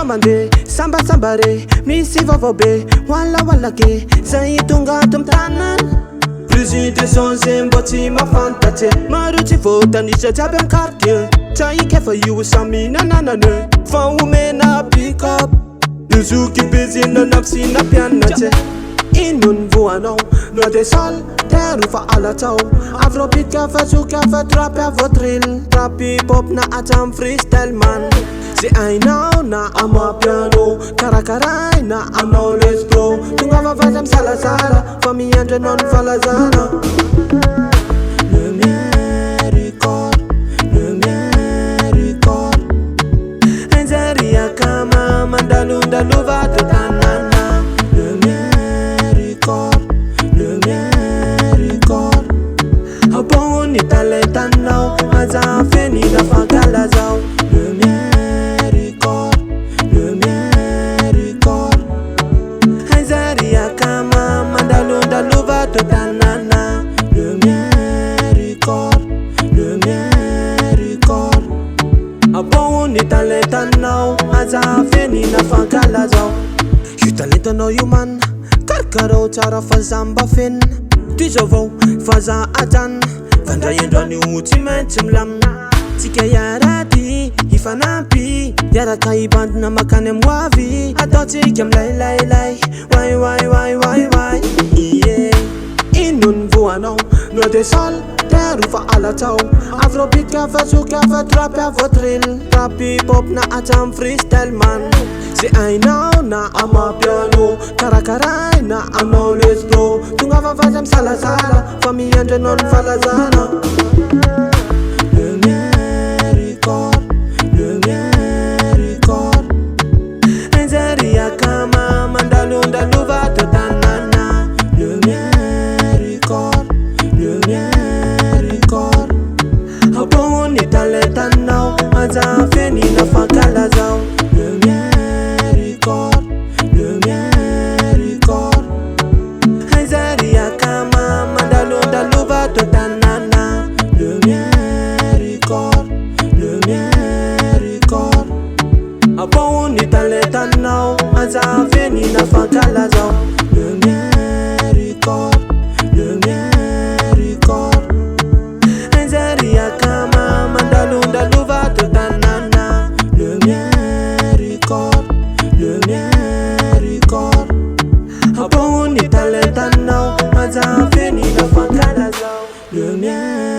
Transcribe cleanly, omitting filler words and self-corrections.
mande samba re misy vaovao be walla ke zay tonga ato am'tanan plus intéressant zay mbo tsy mafantatse maro tsy voatanisa jiaby am quartier tsaikefa io samy nananane fa omena pick-up nuzuki bezina napsina pianatse inon voanao no de sol teru fa alatao afrobeat fa suka fa trap avotril trap hip hop na atam freestyle man se ainao na ama piano karakarai na anao lestro tunga va vazam salasala fa miandra non falazana Lemien record enzaria kama mandalundalu vato tanana Lemien record aboni talentanao azafeni na fagalazao Lemien record enzaria kama mandalundalu vato tanana Lemien record aboni talentanao azafeni na fagalazao io talentanao io man karkarao tsara fa zamba fen ty zao vao fa za ajan fandrayendrany tsy maintsy milamina tsika iaraty ifanampy iaraka ibandina makany amoavy ataotsika amilailailay wai iye inony voanao no de sol teru fa alatao afrobeat fa suka fa trap avotril trap hip hop na atam freestyle man se ainao na ama piano karakarai na anao lestro tunga va vazam salasala fa miandra non falazana Lemien record enzaria kama mandalundalu vato tanana Lemien record aboni talentanao azafeni na fagalazao Lemien record enzaria kama mandalundalu vato tanana Lemien record aboni talentanao azafeni na fagalazao Lemien record enzaria kama mandalundalu vato tanana Lemien record aboni talentanao